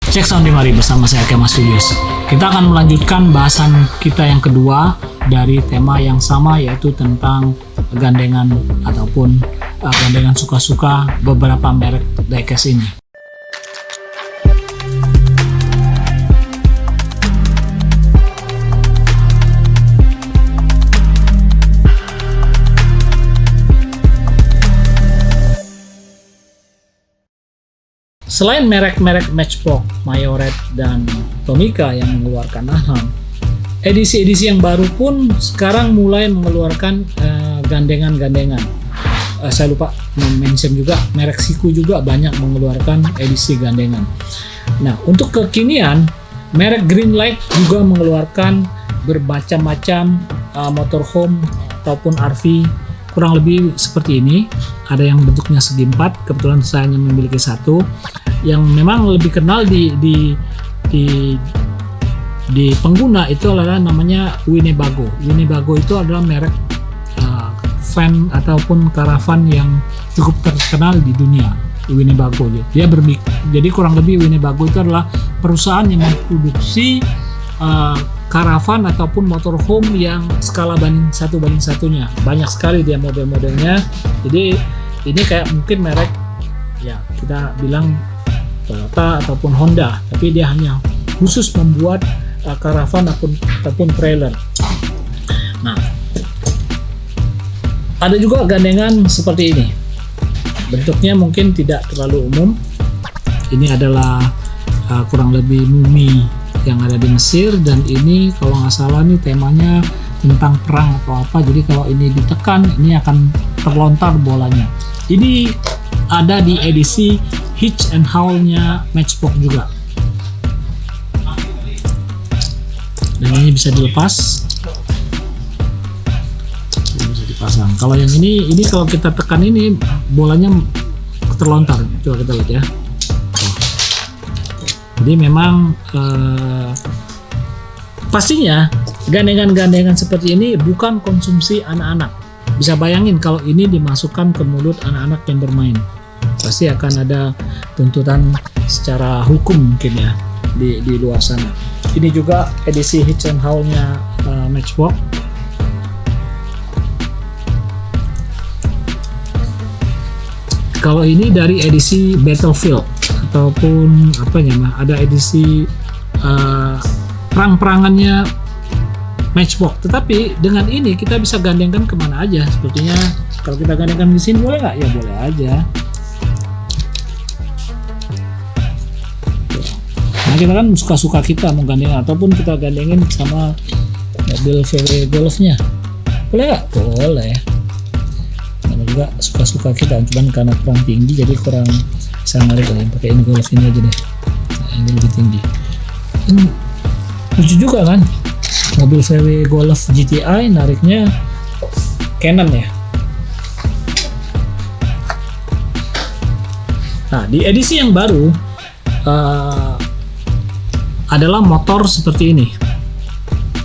Cek Sound di Mari bersama saya Kemas Julius. Kita akan melanjutkan bahasan kita yang kedua dari tema yang sama, yaitu tentang gandengan ataupun gandengan suka-suka beberapa merek diecast ini. Selain merek-merek Matchbox, Majoret, dan Tomica yang mengeluarkan Anham, edisi-edisi yang baru pun sekarang mulai mengeluarkan gandengan-gandengan. Saya lupa mention juga, merek Siku juga banyak mengeluarkan edisi gandengan. Nah, untuk kekinian, merek Greenlight juga mengeluarkan bermacam-macam motorhome ataupun RV kurang lebih seperti ini. Ada yang bentuknya segi empat, kebetulan saya hanya memiliki satu. Yang memang lebih kenal di pengguna itu adalah namanya Winnebago. Winnebago itu adalah merek van ataupun karavan yang cukup terkenal di dunia. Winnebago dia jadi kurang lebih Winnebago itu adalah perusahaan yang memproduksi karavan ataupun motorhome yang skala banding satunya. Banyak sekali dia model-modelnya. Jadi ini kayak mungkin merek ya kita bilang Toyota ataupun Honda, tapi dia hanya khusus membuat karavan ataupun trailer. Nah, ada juga gandengan seperti ini. Bentuknya mungkin tidak terlalu umum. Ini adalah kurang lebih mumi yang ada di Mesir, dan ini kalau nggak salah nih temanya tentang perang atau apa. Jadi kalau ini ditekan, ini akan terlontar bolanya. Ini ada di edisi Hitch and Howl-nya Matchbox juga. Dan ini bisa dilepas. Bisa dipasang. Kalau yang ini kalau kita tekan ini bolanya terlontar. Coba kita lihat ya. Jadi memang pastinya gandengan-gandengan seperti ini bukan konsumsi anak-anak. Bisa bayangin kalau ini dimasukkan ke mulut anak-anak yang bermain, pasti akan ada tuntutan secara hukum mungkin ya di luar sana. Ini juga edisi Hitch and Howl-nya Matchbox. Kalau ini dari edisi Battlefield ataupun ada edisi perang-perangannya Matchbox. Tetapi dengan ini kita bisa gandengkan kemana aja. Sepertinya kalau kita gandengkan di sini boleh nggak? Ya boleh aja. Nah, kita kan suka-suka kita mau gandengan ataupun kita gandengin sama mobil VW Golf-nya. Boleh nggak? Boleh. Nah, juga suka-suka kita, cuman karena kurang tinggi jadi kurang bisa narik lah. Pakai ini Golf ini aja deh. Nah, ini lebih tinggi. Ini lucu juga kan? Mobil VW Golf GTI nariknya Canon ya. Nah, di edisi yang baru adalah motor seperti ini.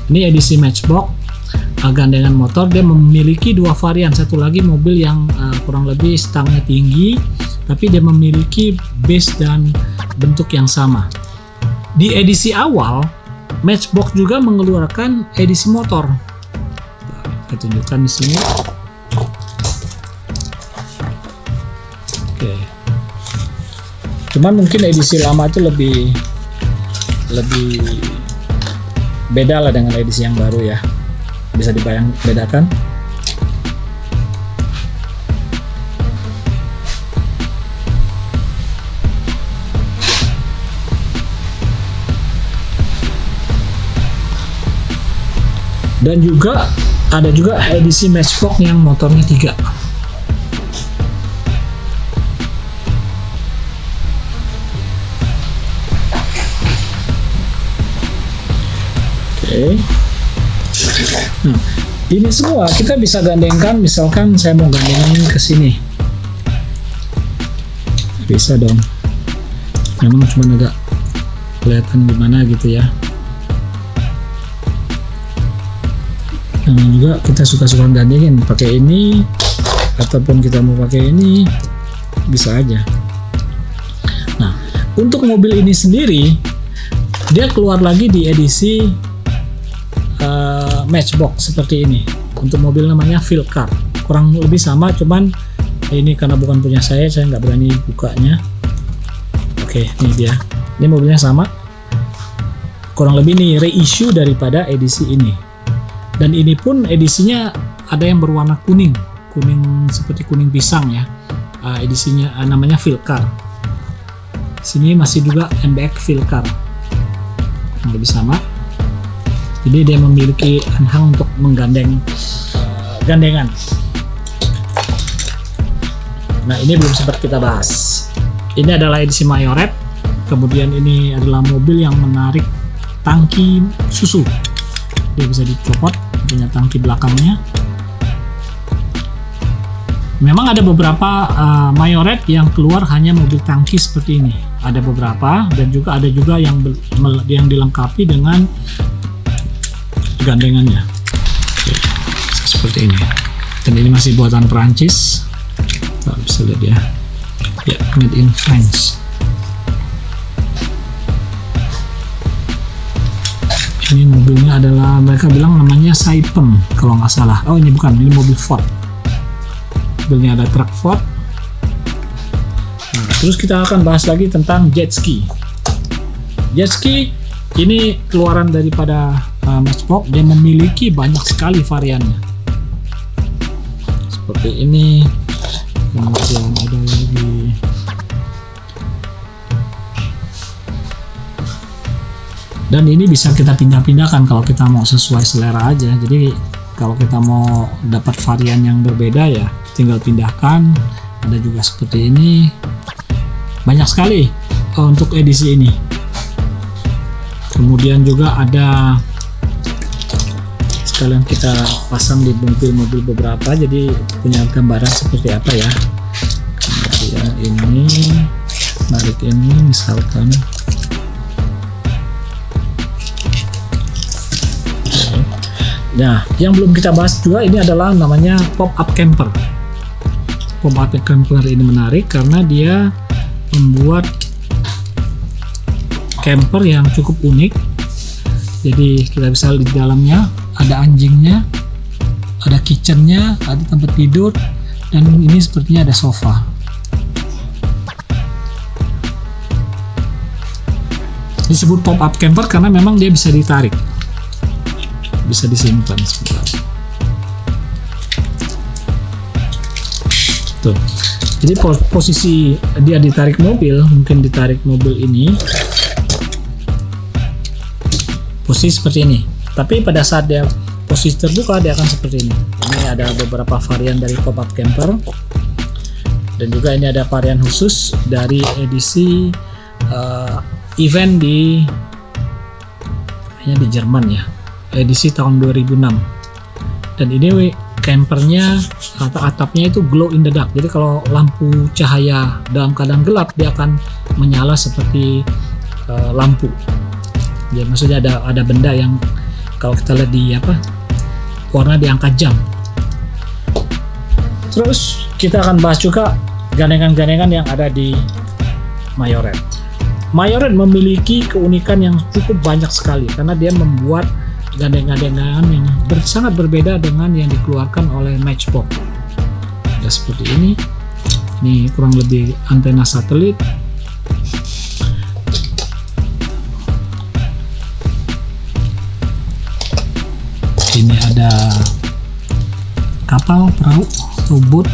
Ini edisi Matchbox, gandengan motor. Dia memiliki dua varian. Satu lagi mobil yang kurang lebih stangnya tinggi, tapi dia memiliki base dan bentuk yang sama. Di edisi awal, Matchbox juga mengeluarkan edisi motor. Saya tunjukkan di sini. Oke. Cuman mungkin edisi lama itu lebih beda lah dengan edisi yang baru ya. Bisa bedakan. Dan juga ada juga edisi Matchbox yang motornya 3. Oke. Nah, ini semua kita bisa gandengkan. Misalkan saya mau gandengan ke sini, bisa dong. Memang cuma agak kelihatan gimana gitu ya. Nah, juga kita suka-suka gandengin pakai ini ataupun kita mau pakai ini bisa aja. Nah, untuk mobil ini sendiri dia keluar lagi di edisi Matchbox seperti ini. Untuk mobil namanya Filcar, kurang lebih sama, cuman ini karena bukan punya saya nggak berani bukanya. Oke, ini dia. Ini mobilnya sama, kurang lebih nih reissue daripada edisi ini. Dan ini pun edisinya ada yang berwarna kuning seperti kuning pisang ya. Edisinya namanya Filcar. Sini masih juga MBX Filcar, lebih sama. Jadi dia memiliki anhang untuk menggandeng gandengan. Nah, ini belum sempat kita bahas. Ini adalah edisi Mayoret. Kemudian ini adalah mobil yang menarik tangki susu. Dia bisa dicopot, punya tangki belakangnya. Memang ada beberapa Mayoret yang keluar hanya mobil tangki seperti ini. Ada beberapa, dan juga ada yang dilengkapi dengan gandengannya. Oke, seperti ini. Dan ini masih buatan Perancis. Bisa lihat ya. Ya, made in France. Ini mobilnya adalah, mereka bilang namanya Saipem kalau nggak salah. Oh, ini bukan, ini mobil Ford. Mobilnya ada truk Ford. Nah, terus kita akan bahas lagi tentang jet ski. Jet ski ini keluaran daripada Matchbox. Dia memiliki banyak sekali variannya. Seperti ini. Kemudian ada lagi. Dan ini bisa kita pindah-pindahkan kalau kita mau sesuai selera aja. Jadi kalau kita mau dapat varian yang berbeda ya tinggal pindahkan. Ada juga seperti ini. Banyak sekali untuk edisi ini. Kemudian juga ada, sekalian kita pasang di mobil-mobil beberapa jadi punya gambaran seperti apa ya. Kemudian ini tarik ini misalkan. Nah, yang belum kita bahas juga ini adalah namanya pop-up camper. Pop-up camper ini menarik karena dia membuat camper yang cukup unik. Jadi kita bisa lihat di dalamnya ada anjingnya, ada kitchennya, ada tempat tidur, dan ini sepertinya ada sofa. Disebut pop-up camper karena memang dia bisa ditarik, bisa disimpan sebentar. Tuh. Jadi posisi dia ditarik mobil, mungkin ditarik mobil ini posisi seperti ini. Tapi pada saat dia posisi terbuka dia akan seperti ini. Ini ada beberapa varian dari pop-up camper. Dan juga ini ada varian khusus dari edisi event di Jerman ya. Edisi tahun 2006. Dan ini campernya atau atapnya itu glow in the dark. Jadi kalau lampu cahaya dalam keadaan gelap dia akan menyala seperti lampu. Ya, maksudnya ada benda yang kalau kita lihat di warna diangkat jam. Terus kita akan bahas juga gandengan-gandengan yang ada di Mayoret. Mayoret memiliki keunikan yang cukup banyak sekali karena dia membuat gandengan-gandengan yang sangat berbeda dengan yang dikeluarkan oleh Matchbox. Ada seperti ini. Ini kurang lebih antena satelit. Ini ada kapal, perahu, atau boat.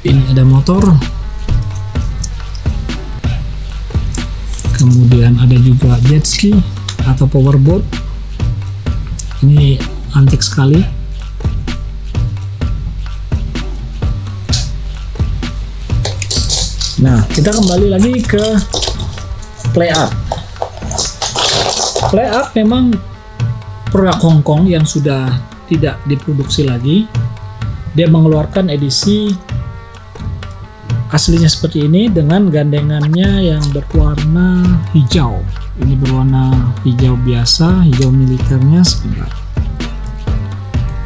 Ini ada motor. Kemudian ada juga jet ski atau powerboat. Ini antik sekali. Nah, kita kembali lagi ke Play Art. Play Art memang produk Hong Kong yang sudah tidak diproduksi lagi. Dia mengeluarkan edisi aslinya seperti ini dengan gandengannya yang berwarna hijau. Ini berwarna hijau biasa, hijau militernya sebentar.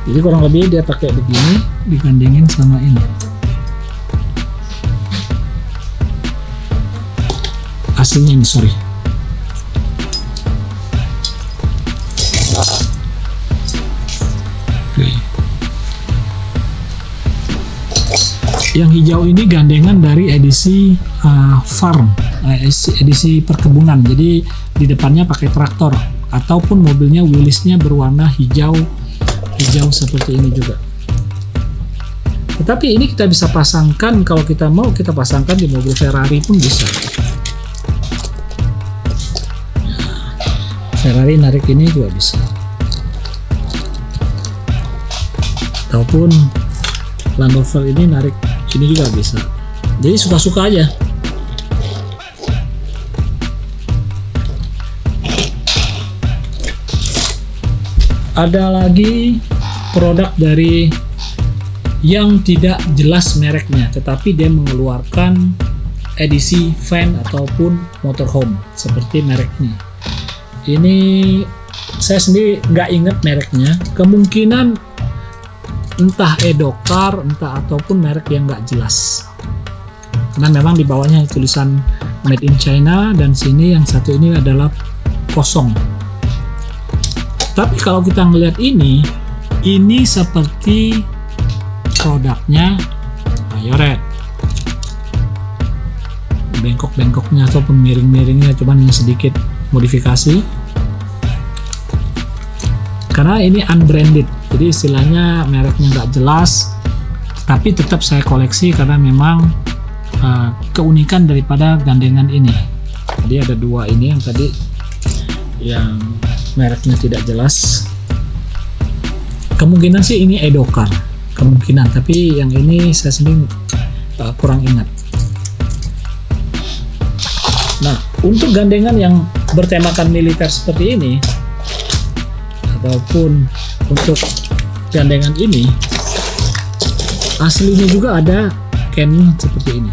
Jadi kurang lebih dia pakai begini, digandengin sama ini. aslinya ini, sorry. Yang hijau ini gandengan dari edisi farm, edisi perkebunan. Jadi di depannya pakai traktor ataupun mobilnya wheelsnya berwarna hijau seperti ini juga. Tetapi ini kita bisa pasangkan, kalau kita mau kita pasangkan di mobil Ferrari pun bisa. Ferrari narik ini juga bisa. Ataupun Land Rover ini narik ini juga bisa. Jadi suka-suka aja. Ada lagi produk dari yang tidak jelas mereknya, tetapi dia mengeluarkan edisi van ataupun motorhome seperti merek ini. Ini saya sendiri nggak ingat mereknya. Kemungkinan entah Edocar, entah ataupun merek yang nggak jelas. Karena memang di bawahnya tulisan Made in China dan sini yang satu ini adalah kosong. Tapi kalau kita ngelihat ini seperti produknya Mayoret. Bengkok-bengkoknya ataupun miring-miringnya cuman hanya sedikit modifikasi. Karena ini unbranded, jadi istilahnya mereknya nggak jelas, tapi tetap saya koleksi karena memang keunikan daripada gandengan ini. Jadi ada dua ini, yang tadi yang mereknya tidak jelas. Kemungkinan sih ini Edocar, kemungkinan, tapi yang ini saya sendiri kurang ingat. Nah, untuk gandengan yang bertemakan militer seperti ini, ataupun untuk gandengan ini, aslinya juga ada can seperti ini.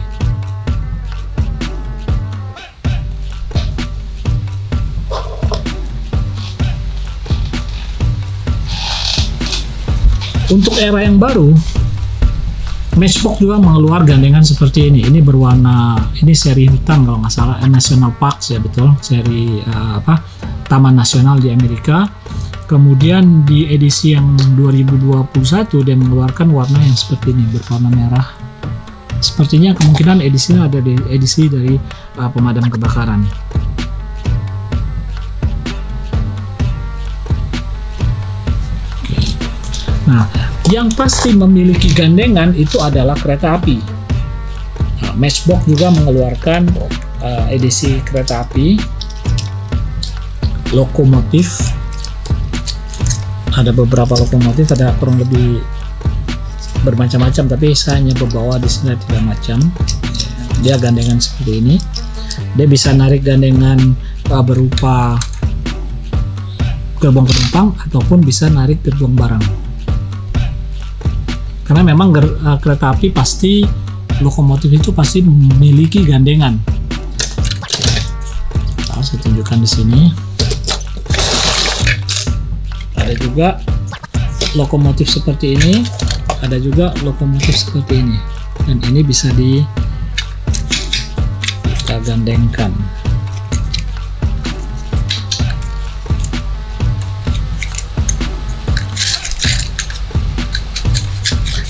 Untuk era yang baru, Matchbox juga mengeluarkan gandengan seperti ini. Ini berwarna, ini seri hutan kalau nggak salah, National Parks ya, betul, seri Taman Nasional di Amerika. Kemudian di edisi yang 2021 dia mengeluarkan warna yang seperti ini, berwarna merah. Sepertinya kemungkinan edisinya ada di edisi dari pemadam kebakaran. Oke. Nah, yang pasti memiliki gandengan itu adalah kereta api. Nah, Matchbox juga mengeluarkan edisi kereta api, lokomotif. Ada beberapa lokomotif, ada kurang lebih bermacam-macam, tapi saya hanya membawa di sini 3 macam. Dia gandengan seperti ini. Dia bisa narik gandengan berupa gerbong penumpang ataupun bisa narik gerbong barang. Karena memang kereta api pasti, lokomotif itu pasti memiliki gandengan. Nah, saya tunjukkan di sini. Ada juga lokomotif seperti ini, ada juga lokomotif seperti ini, dan ini bisa kita gandengkan.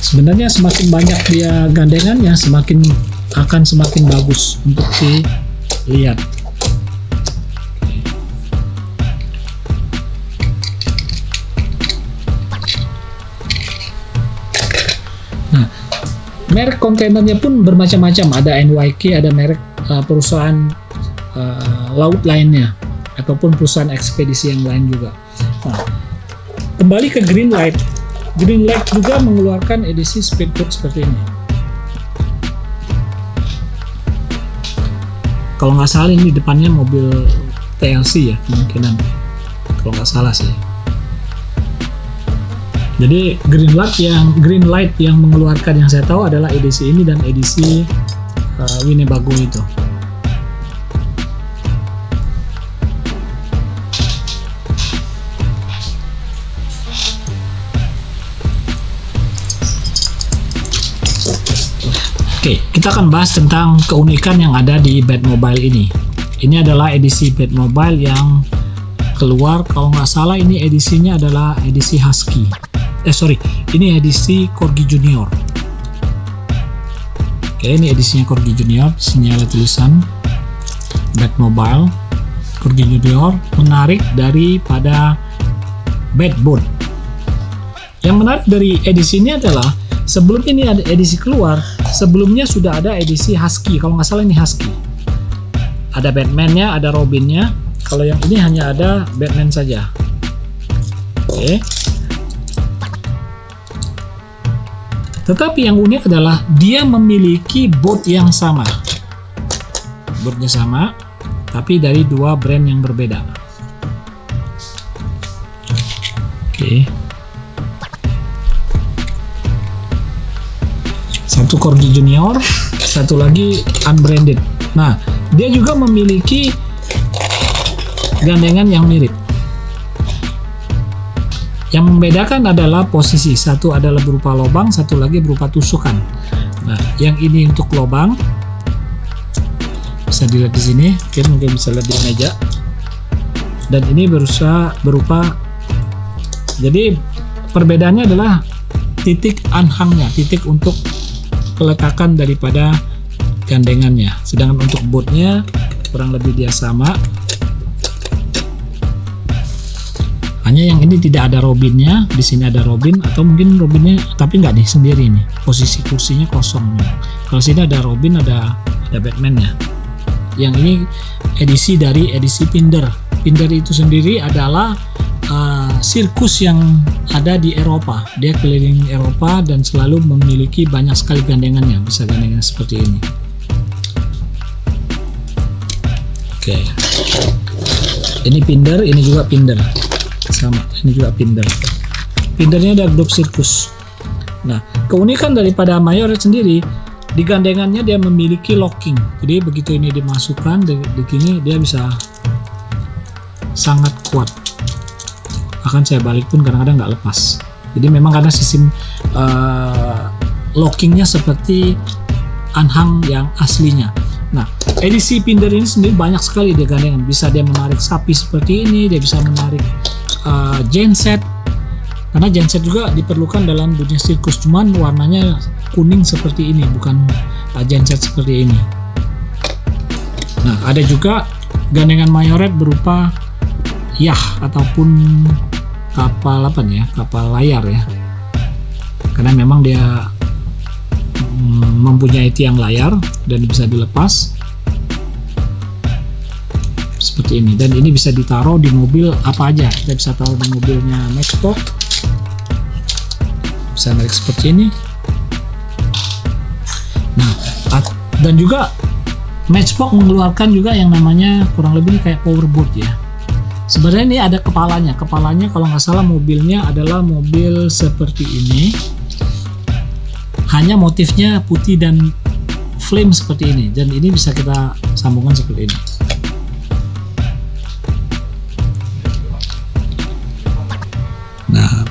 Sebenarnya semakin banyak dia gandengannya, akan semakin bagus untuk dilihat. Merek kontainernya pun bermacam-macam, ada NYK, ada merek perusahaan laut lainnya, ataupun perusahaan ekspedisi yang lain juga. Nah, kembali ke Greenlight. Greenlight juga mengeluarkan edisi speedboat seperti ini. Kalau nggak salah ini depannya mobil TLC ya, kemungkinan. Kalau nggak salah sih. Jadi Greenlight yang mengeluarkan, yang saya tahu adalah edisi ini dan edisi Winnebago itu. Oke, kita akan bahas tentang keunikan yang ada di Batmobile ini. Ini adalah edisi Batmobile yang keluar, kalau nggak salah ini edisinya adalah edisi Husky. Ini edisi Corgi Junior. Oke, ini edisinya Corgi Junior. Di sini ada tulisan Batmobile Corgi Junior, menarik daripada Batboat. Yang menarik dari edisi ini adalah sebelum ini ada edisi keluar, sebelumnya sudah ada edisi Husky. Kalau nggak salah ini Husky. Ada Batman-nya, ada Robin-nya. Kalau yang ini hanya ada Batman saja. Oke. Tetapi yang unik adalah dia memiliki boat yang sama. Boatnya sama, tapi dari dua brand yang berbeda. Oke. Satu Corgi Junior, satu lagi unbranded. Nah, dia juga memiliki gandengan yang mirip. Yang membedakan adalah posisi. Satu adalah berupa lubang, satu lagi berupa tusukan. Nah, yang ini untuk lubang. Bisa dilihat di sini, mungkin bisa lihat di meja. Dan ini berupa. Jadi perbedaannya adalah titik anhangnya, titik untuk peletakan daripada gandengannya. Sedangkan untuk boatnya kurang lebih dia sama. Hanya yang ini tidak ada Robinnya. Di sini ada Robin, atau mungkin Robinnya tapi nggak nih, sendiri nih. Posisi kursinya kosong. Kalau sini ada Robin, ada Batman-nya. Yang ini edisi dari edisi Pinder. Pinder itu sendiri adalah sirkus yang ada di Eropa. Dia keliling Eropa dan selalu memiliki banyak sekali gandengannya. Bisa gandengan seperti ini. Oke. Ini Pinder, ini juga Pinder. Sama, ini juga Pinder. Pindernya ada grup sirkus. Nah, keunikan daripada Mayoret sendiri, di gandengannya dia memiliki locking. Jadi begitu ini dimasukkan di sini, dia bisa sangat kuat. Akan saya balik pun kadang-kadang nggak lepas. Jadi memang karena sistem lockingnya seperti anhang yang aslinya. Nah, edisi Pinder ini sendiri banyak sekali dia gandengan. Bisa dia menarik sapi seperti ini, dia bisa menarik genset. Karena genset juga diperlukan dalam dunia sirkus, cuman warnanya kuning seperti ini, bukan genset seperti ini. Nah, ada juga gandengan Mayoret berupa yacht ataupun kapal kapal layar ya. Karena memang dia mempunyai tiang layar dan bisa dilepas seperti ini, dan ini bisa ditaruh di mobil apa aja. Kita bisa taruh di mobilnya Matchbox, bisa narik seperti ini. Nah, dan juga Matchbox mengeluarkan juga yang namanya kurang lebih kayak powerboat ya. Sebenarnya ini ada kepalanya kalau nggak salah mobilnya adalah mobil seperti ini, hanya motifnya putih dan flame seperti ini, dan ini bisa kita sambungkan seperti ini. Nah,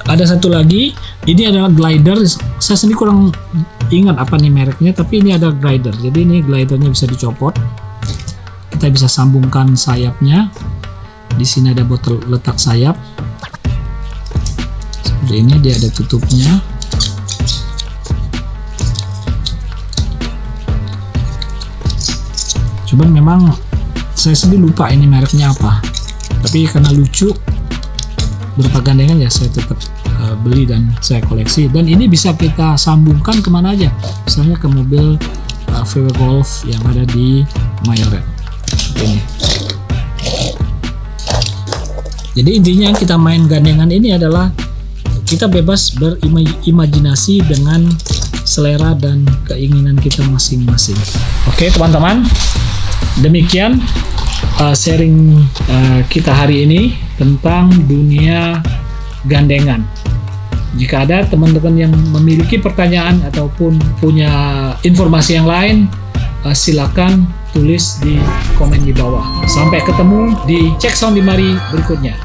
ada satu lagi, ini adalah glider. Saya sendiri kurang ingat apa nih mereknya, tapi ini ada glider. Jadi ini glidernya bisa dicopot, kita bisa sambungkan sayapnya. Di sini ada botol letak sayap seperti ini, dia ada tutupnya. Cuman memang saya sendiri lupa ini mereknya apa, tapi karena lucu berupa gandengan ya saya tetap beli dan saya koleksi. Dan ini bisa kita sambungkan kemana aja, misalnya ke mobil VW Golf yang ada di Mayoret ini. Jadi intinya kita main gandengan ini adalah kita bebas berimajinasi dengan selera dan keinginan kita masing-masing. Oke teman-teman, demikian sharing kita hari ini tentang dunia gandengan. Jika ada teman-teman yang memiliki pertanyaan ataupun punya informasi yang lain, silakan tulis di komen di bawah. Sampai ketemu di Cek Sound di Mari berikutnya.